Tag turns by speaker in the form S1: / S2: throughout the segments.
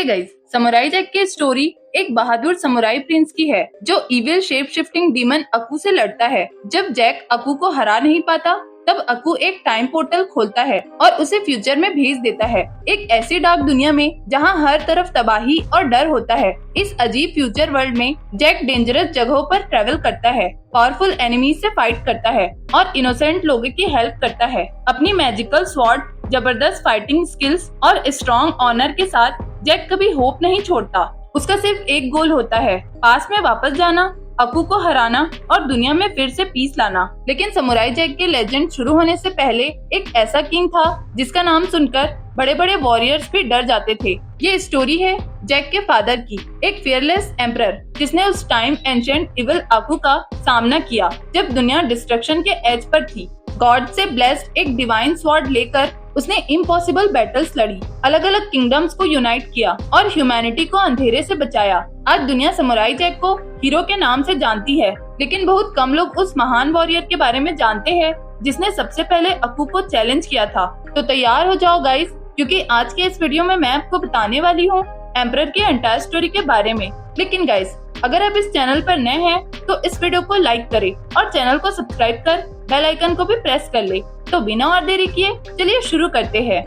S1: Guys, samurai Jack की story एक बहादुर samurai Prince की है जो इविल शेप शिफ्टिंग डीमन अकू से लड़ता है। जब जैक अकू को हरा नहीं पाता तब अकू एक टाइम पोर्टल खोलता है और उसे फ्यूचर में भेज देता है, एक ऐसी डार्क दुनिया में जहां हर तरफ तबाही और डर होता है। इस अजीब फ्यूचर वर्ल्ड में जैक डेंजरस जगहों पर ट्रेवल करता है, पावरफुल एनिमीज से फाइट करता है और इनोसेंट लोगों की हेल्प करता है। अपनी मैजिकल स्वॉर्ड, जबरदस्त फाइटिंग स्किल्स और स्ट्रॉन्ग ऑनर के साथ जैक कभी होप नहीं छोड़ता। उसका सिर्फ एक गोल होता है, पास में वापस जाना, अकू को हराना और दुनिया में फिर से पीस लाना। लेकिन समुराई जैक के लेजेंड शुरू होने से पहले एक ऐसा किंग था जिसका नाम सुनकर बड़े बड़े वॉरियर्स भी डर जाते थे। ये स्टोरी है जैक के फादर की, एक फियरलेस एम्परर जिसने उस टाइम एंशिएंट इविल अकू का सामना किया जब दुनिया डिस्ट्रक्शन के एज पर थी। गॉड से ब्लेस्ड एक डिवाइन स्वॉर्ड लेकर उसने इम्पॉसिबल बैटल्स लड़ी, अलग अलग किंगडम्स को यूनाइट किया और ह्यूमैनिटी को अंधेरे से बचाया। आज दुनिया समुराई जैक को हीरो के नाम से जानती है, लेकिन बहुत कम लोग उस महान वॉरियर के बारे में जानते हैं जिसने सबसे पहले अकू को चैलेंज किया था। तो तैयार हो जाओ गाइस, क्योंकि आज के इस वीडियो में मैं आपको बताने वाली हूँ एम्परर की एंटायर स्टोरी के बारे में। लेकिन गाइस, अगर आप इस चैनल पर नए हैं तो इस वीडियो को लाइक करें और चैनल को सब्सक्राइब कर बेल आइकन को भी प्रेस कर ले। तो बिना और देरी किए चलिए शुरू करते हैं।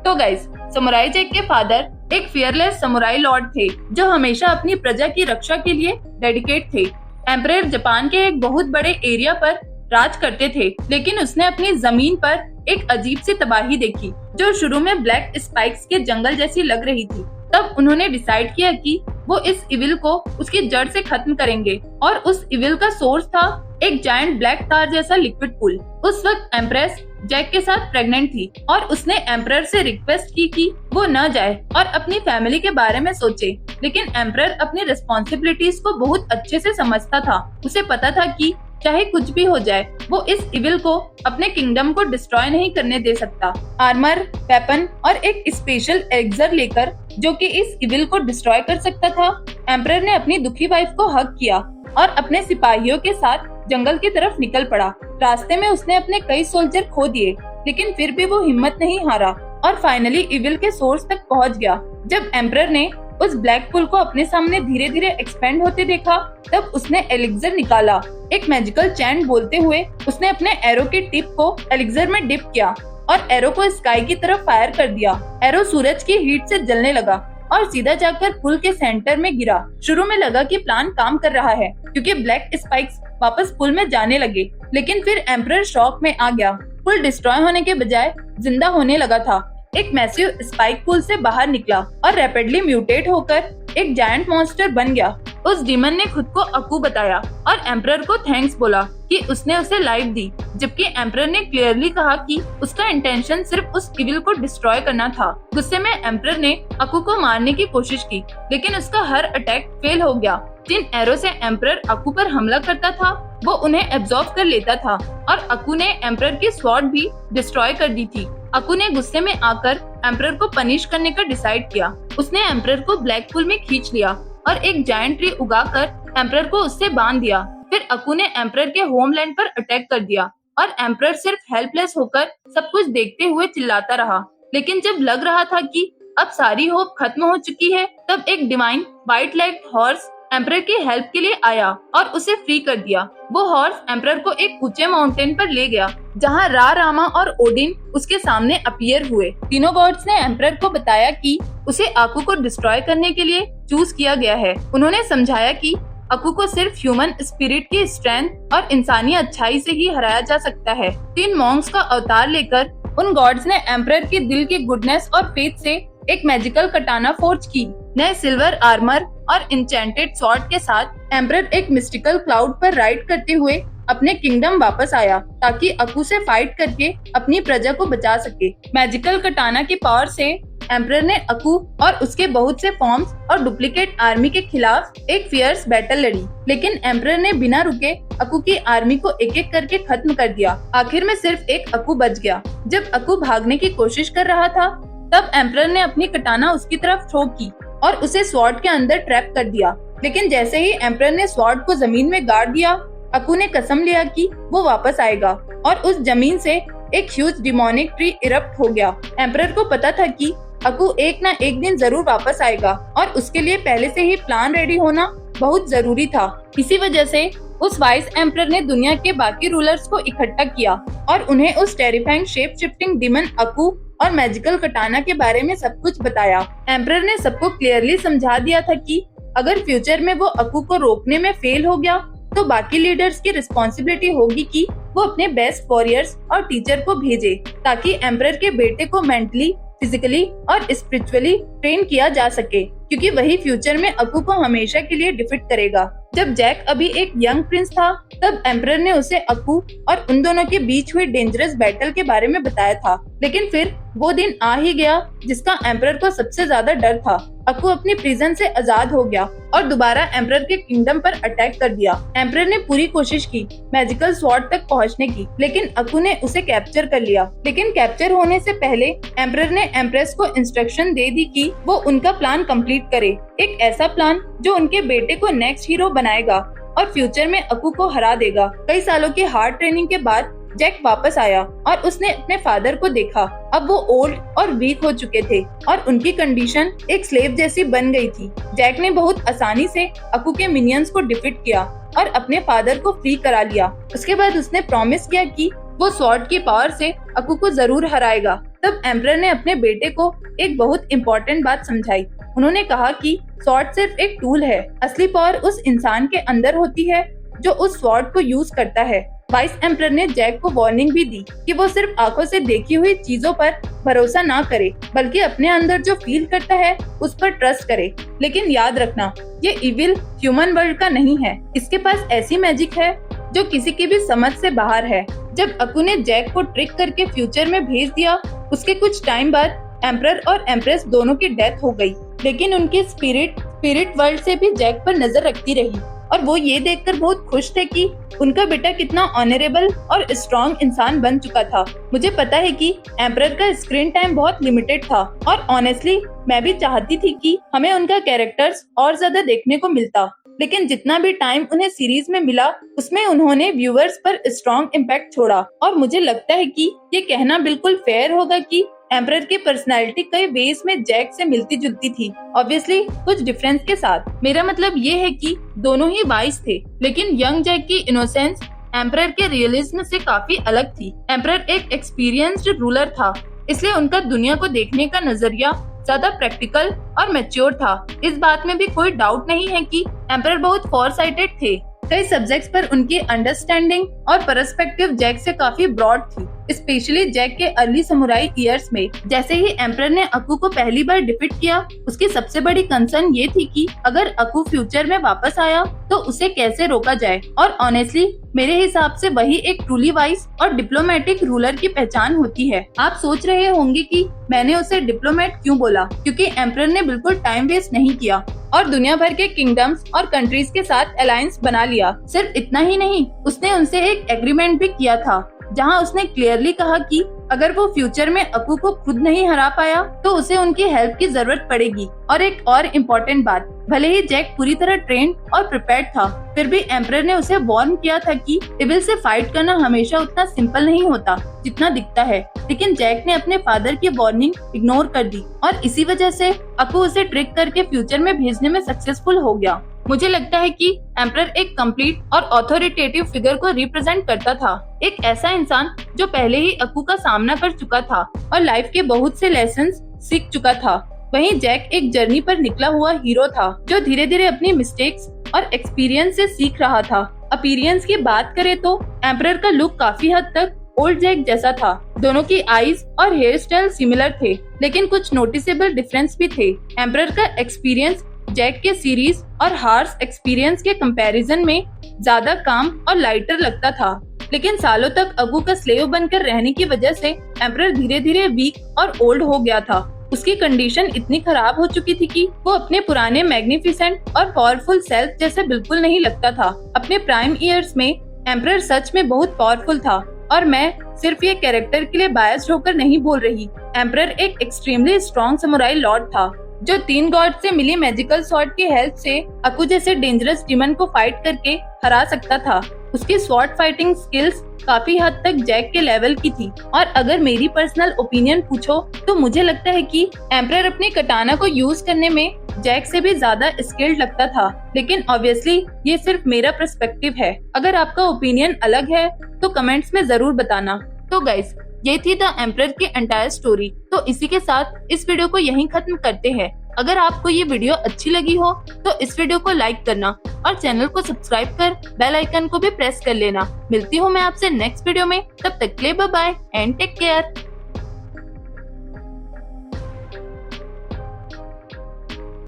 S1: तो गाइस, समुराई जैक के फादर एक फियरलेस समुराई लॉर्ड थे जो हमेशा अपनी प्रजा की रक्षा के लिए डेडिकेट थे। एम्परर जापान के एक बहुत बड़े एरिया पर राज करते थे, लेकिन उसने अपनी जमीन पर एक अजीब सी तबाही देखी जो शुरू में ब्लैक स्पाइक्स के जंगल जैसी लग रही थी। तब उन्होंने डिसाइड किया कि वो इस इविल को उसकी जड़ से खत्म करेंगे और उस इविल का सोर्स था एक जायंट ब्लैक कार जैसा लिक्विड पूल। उस वक्त एम्प्रेस जैक के साथ प्रेग्नेंट थी और उसने एम्परर से रिक्वेस्ट की कि वो न जाए और अपनी फैमिली के बारे में सोचे। लेकिन एम्परर अपनी रिस्पॉन्सिबिलिटीज को बहुत अच्छे से समझता था। उसे पता था कि चाहे कुछ भी हो जाए वो इस इविल को अपने किंगडम को डिस्ट्रॉय नहीं करने दे सकता। आर्मर, वेपन और एक स्पेशल एलिक्सर लेकर जो कि इस इविल को डिस्ट्रॉय कर सकता था, एम्परर ने अपनी दुखी वाइफ को हग किया और अपने सिपाहियों के साथ जंगल की तरफ निकल पड़ा। रास्ते में उसने अपने कई सोल्जर खो दिए, लेकिन फिर भी वो हिम्मत नहीं हारा और फाइनली इविल के सोर्स तक पहुंच गया। जब एम्परर ने उस ब्लैक पुल को अपने सामने धीरे धीरे एक्सपेंड होते देखा, तब उसने एलिक्सर निकाला। एक मैजिकल चैंट बोलते हुए उसने अपने एरो की टिप को एलिक्सर में डिप किया और एरो को स्काई की तरफ फायर कर दिया। एरो सूरज की हीट से जलने लगा और सीधा जाकर पुल के सेंटर में गिरा। शुरू में लगा कि प्लान काम कर रहा है क्योंकि ब्लैक स्पाइक्स वापस पुल में जाने लगे, लेकिन फिर एम्परर शॉक में आ गया। पुल डिस्ट्रॉय होने के बजाय जिंदा होने लगा था। एक मैसिव स्पाइक पुल से बाहर निकला और रैपिडली म्यूटेट होकर एक जायंट मॉन्स्टर बन गया। उस डीमन ने खुद को अकू बताया और एम्परर को थैंक्स बोला कि उसने उसे लाइफ दी, जबकि एम्परर ने क्लियरली कहा कि उसका इंटेंशन सिर्फ उस इविल को डिस्ट्रॉय करना था। गुस्से में एम्परर ने अकू को मारने की कोशिश की, लेकिन उसका हर अटैक फेल हो गया। जिन एरो से एम्परर अकू पर हमला करता था वो उन्हें एब्जॉर्ब कर लेता था और अकू ने एम्परर की स्वॉर्ड भी डिस्ट्रॉय कर दी थी। अकू ने गुस्से में आकर एम्परर को पनिश करने का डिसाइड किया। उसने एम्परर को ब्लैक पुल में खींच लिया और एक जायंट ट्री उगाकर एम्परर को उससे बांध दिया। फिर अकू ने एम्परर के होमलैंड पर अटैक कर दिया और एम्परर सिर्फ हेल्पलेस होकर सब कुछ देखते हुए चिल्लाता रहा। लेकिन जब लग रहा था कि अब सारी होप खत्म हो चुकी है, तब एक divine white legged horse emperor की हेल्प के लिए आया और उसे फ्री कर दिया। वो हॉर्स एम्परर को एक ऊंचे माउंटेन पर ले गया जहां रा, रामा और ओडिन उसके सामने अपीयर हुए। तीनों गॉड्स ने एम्परर को बताया कि उसे अकू को डिस्ट्रॉय करने के लिए चूज किया गया है। उन्होंने समझाया कि अकू को सिर्फ ह्यूमन स्पिरिट की स्ट्रेंथ और इंसानी अच्छाई से ही हराया जा सकता है। 3 मॉन्क्स का अवतार लेकर उन गॉड्स ने एम्परर के दिल की गुडनेस और फेथ से एक मैजिकल कटाना फोर्ज की। नए सिल्वर आर्मर और इंचेंटेड स्वॉर्ड के साथ एम्परर एक मिस्टिकल क्लाउड पर राइड करते हुए अपने किंगडम वापस आया ताकि अकू से फाइट करके अपनी प्रजा को बचा सके। मैजिकल कटाना की पावर से एम्परर ने अकू और उसके बहुत से फॉर्म्स और डुप्लीकेट आर्मी के खिलाफ एक फियर्स बैटल लड़ी, लेकिन एम्परर ने बिना रुके अकू की आर्मी को एक एक करके खत्म कर दिया। आखिर में सिर्फ एक अकू बच गया। जब अकू भागने की कोशिश कर रहा था तब एम्परर ने अपनी कटाना उसकी तरफ थ्रो की और उसे स्वॉर्ड के अंदर ट्रैप कर दिया। लेकिन जैसे ही एम्परर ने स्वॉर्ड को जमीन में गाड़ दिया, अकू ने कसम लिया कि वो वापस आएगा और उस जमीन से एक ह्यूज डिमोनिक ट्री इरप्ट हो गया। एम्परर को पता था कि अकू एक ना एक दिन जरूर वापस आएगा और उसके लिए पहले से ही प्लान रेडी होना बहुत जरूरी था। इसी वजह से उस वाइस एम्परर ने दुनिया के बाकी रूलर्स को इकट्ठा किया और उन्हें उस टेरिफाइंग शेप शिफ्टिंग डिमन अकू और मैजिकल कटाना के बारे में सब कुछ बताया। एम्परर ने सबको क्लियरली समझा दिया था कि अगर फ्यूचर में वो अकू को रोकने में फेल हो गया तो बाकी लीडर्स की रिस्पॉन्सिबिलिटी होगी कि वो अपने बेस्ट वॉरियर्स और टीचर को भेजे ताकि एम्परर के बेटे को मेंटली, फिजिकली और स्पिरिचुअली ट्रेन किया जा सके, क्योंकि वही फ्यूचर में अकू को हमेशा के लिए डिफीट करेगा। जब जैक अभी एक यंग प्रिंस था तब एम्परर ने उसे अकू और उन दोनों के बीच हुई डेंजरस बैटल के बारे में बताया था। लेकिन फिर वो दिन आ ही गया जिसका एम्परर को सबसे ज्यादा डर था। अकू अपनी प्रिजन से आजाद हो गया और दोबारा एम्परर के किंगडम पर अटैक कर दिया। एम्परर ने पूरी कोशिश की मैजिकल स्वॉर्ड तक पहुंचने की, लेकिन अकू ने उसे कैप्चर कर लिया। लेकिन कैप्चर होने से पहले एम्परर ने एम्प्रेस को इंस्ट्रक्शन दे दी कि वो उनका प्लान कंप्लीट करे, एक ऐसा प्लान जो उनके बेटे को नेक्स्ट हीरो बनाएगा और फ्यूचर में अकू को हरा देगा। कई सालों की हार्ड ट्रेनिंग के बाद जैक वापस आया और उसने अपने फादर को देखा। अब वो ओल्ड और वीक हो चुके थे और उनकी कंडीशन एक स्लेव जैसी बन गई थी। जैक ने बहुत आसानी से अकू के मिनियंस को डिफीट किया और अपने फादर को फ्री करा लिया। उसके बाद उसने प्रॉमिस किया कि वो स्वॉर्ड की पावर से अकू को जरूर हराएगा। तब एम्परर ने अपने बेटे को एक बहुत इम्पोर्टेंट बात समझाई। उन्होंने कहा कि स्वॉर्ड सिर्फ एक टूल है, असली पावर उस इंसान के अंदर होती है जो उस स्वॉर्ड को यूज करता है। वाइस एम्परर ने जैक को वार्निंग भी दी कि वो सिर्फ आंखों से देखी हुई चीजों पर भरोसा ना करे, बल्कि अपने अंदर जो फील करता है उस पर ट्रस्ट करे। लेकिन याद रखना, ये इविल ह्यूमन वर्ल्ड का नहीं है। इसके पास ऐसी मैजिक है जो किसी की भी समझ से बाहर है। जब अकू ने जैक को ट्रिक करके फ्यूचर में भेज दिया, उसके कुछ टाइम बाद एम्परर और एम्प्रेस दोनों की डेथ हो गई। लेकिन उनकी स्पिरिट वर्ल्ड से भी जैक पर नजर रखती रही और वो ये देखकर बहुत खुश थे कि उनका बेटा कितना ऑनरेबल और स्ट्रॉन्ग इंसान बन चुका था। मुझे पता है कि एम्परर का स्क्रीन टाइम बहुत लिमिटेड था और ऑनेस्टली मैं भी चाहती थी कि हमें उनका कैरेक्टर्स और ज्यादा देखने को मिलता, लेकिन जितना भी टाइम उन्हें सीरीज में मिला उसमें उन्होंने व्यूअर्स पर स्ट्रॉन्ग इम्पैक्ट छोड़ा। और मुझे लगता है कि ये कहना बिल्कुल फेयर होगा कि एम्परर की पर्सनालिटी कई वेज में जैक से मिलती जुलती थी, ऑब्वियसली कुछ डिफरेंस के साथ। मेरा मतलब ये है कि दोनों ही वाइस थे, लेकिन यंग जैक की इनोसेंस एम्परर के रियलिज्म से काफी अलग थी। एम्परर एक एक्सपीरियंस्ड रूलर था, इसलिए उनका दुनिया को देखने का नजरिया ज्यादा प्रैक्टिकल और मैच्योर था। इस बात में भी कोई डाउट नहीं है कि एम्परर बहुत फॉरसाइटेड थे। कई सब्जेक्ट्स पर उनकी अंडरस्टैंडिंग और पर्सपेक्टिव जैक से काफी ब्रॉड थी, स्पेशली जैक के अर्ली समुराई ईयर्स में। जैसे ही एम्परर ने अकू को पहली बार डिफीट किया, उसकी सबसे बड़ी कंसर्न ये थी कि अगर अकू फ्यूचर में वापस आया तो उसे कैसे रोका जाए। और ऑनेस्टली मेरे हिसाब से वही एक ट्रूली वाइज और डिप्लोमेटिक रूलर की पहचान होती है। आप सोच रहे होंगे कि मैंने उसे डिप्लोमेट क्यों बोला, क्योंकि एम्परर ने बिल्कुल टाइम वेस्ट नहीं किया और दुनिया भर के किंगडम्स और कंट्रीज के साथ अलायंस बना लिया। सिर्फ इतना ही नहीं, उसने उनसे एक एग्रीमेंट भी किया था जहां उसने क्लियरली कहा कि अगर वो फ्यूचर में अकू को खुद नहीं हरा पाया तो उसे उनकी हेल्प की जरूरत पड़ेगी। और एक और इम्पोर्टेंट बात, भले ही जैक पूरी तरह ट्रेंड और प्रिपेयर्ड था, फिर भी एम्परर ने उसे वार्न किया था कि इविल से फाइट करना हमेशा उतना सिंपल नहीं होता जितना दिखता है। लेकिन जैक ने अपने फादर की वार्निंग इग्नोर कर दी और इसी वजह से अकू उसे ट्रिक करके फ्यूचर में भेजने में सक्सेसफुल हो गया। मुझे लगता है कि एम्परर एक कंप्लीट और ऑथोरिटेटिव फिगर को रिप्रेजेंट करता था, एक ऐसा इंसान जो पहले ही अकू का सामना कर चुका था और लाइफ के बहुत से लेसन्स सीख चुका था। वहीं जैक एक जर्नी पर निकला हुआ हीरो था जो धीरे धीरे अपनी मिस्टेक्स और एक्सपीरियंस से सीख रहा था। अपीयरेंस की बात करें तो एम्परर का लुक काफी हद तक ओल्ड जैक जैसा था। दोनों की आईज और हेयर स्टाइल सिमिलर थे, लेकिन कुछ नोटिसेबल डिफरेंस भी थे। एम्परर का एक्सपीरियंस जैक के सीरीज और हार्स एक्सपीरियंस के कंपैरिजन में ज्यादा काम और लाइटर लगता था, लेकिन सालों तक अकू का स्लेव बनकर रहने की वजह से एम्परर धीरे धीरे वीक और ओल्ड हो गया था। उसकी कंडीशन इतनी खराब हो चुकी थी कि वो अपने पुराने मैग्निफिसेंट और पावरफुल सेल्फ जैसे बिल्कुल नहीं लगता था। अपने प्राइम ईयर्स में एम्परर सच में बहुत पावरफुल था और मैं सिर्फ ये कैरेक्टर के लिए बायस्ड होकर नहीं बोल रही। एम्परर एक एक्सट्रीमली स्ट्रॉन्ग समुराई लॉर्ड था जो 3 गॉड से मिली मैजिकल स्वॉर्ड की हेल्प से अकू जैसे डेंजरस डिमन को फाइट करके हरा सकता था। उसकी स्वॉर्ड फाइटिंग स्किल्स काफी हद तक जैक के लेवल की थी और अगर मेरी पर्सनल ओपिनियन पूछो तो मुझे लगता है कि एम्परर अपने कटाना को यूज करने में जैक से भी ज्यादा स्किल्ड लगता था, लेकिन ऑब्वियसली ये सिर्फ मेरा पर्सपेक्टिव है। अगर आपका ओपिनियन अलग है तो कमेंट्स में जरूर बताना। तो गाइस, ये थी द एम्परर की एंटायर स्टोरी। तो इसी के साथ इस वीडियो को यहीं खत्म करते हैं। अगर आपको ये वीडियो अच्छी लगी हो तो इस वीडियो को लाइक करना और चैनल को सब्सक्राइब कर बेल आइकन को भी प्रेस कर लेना। मिलती हूँ मैं आपसे नेक्स्ट वीडियो में, तब तक के लिए bye bye and take care.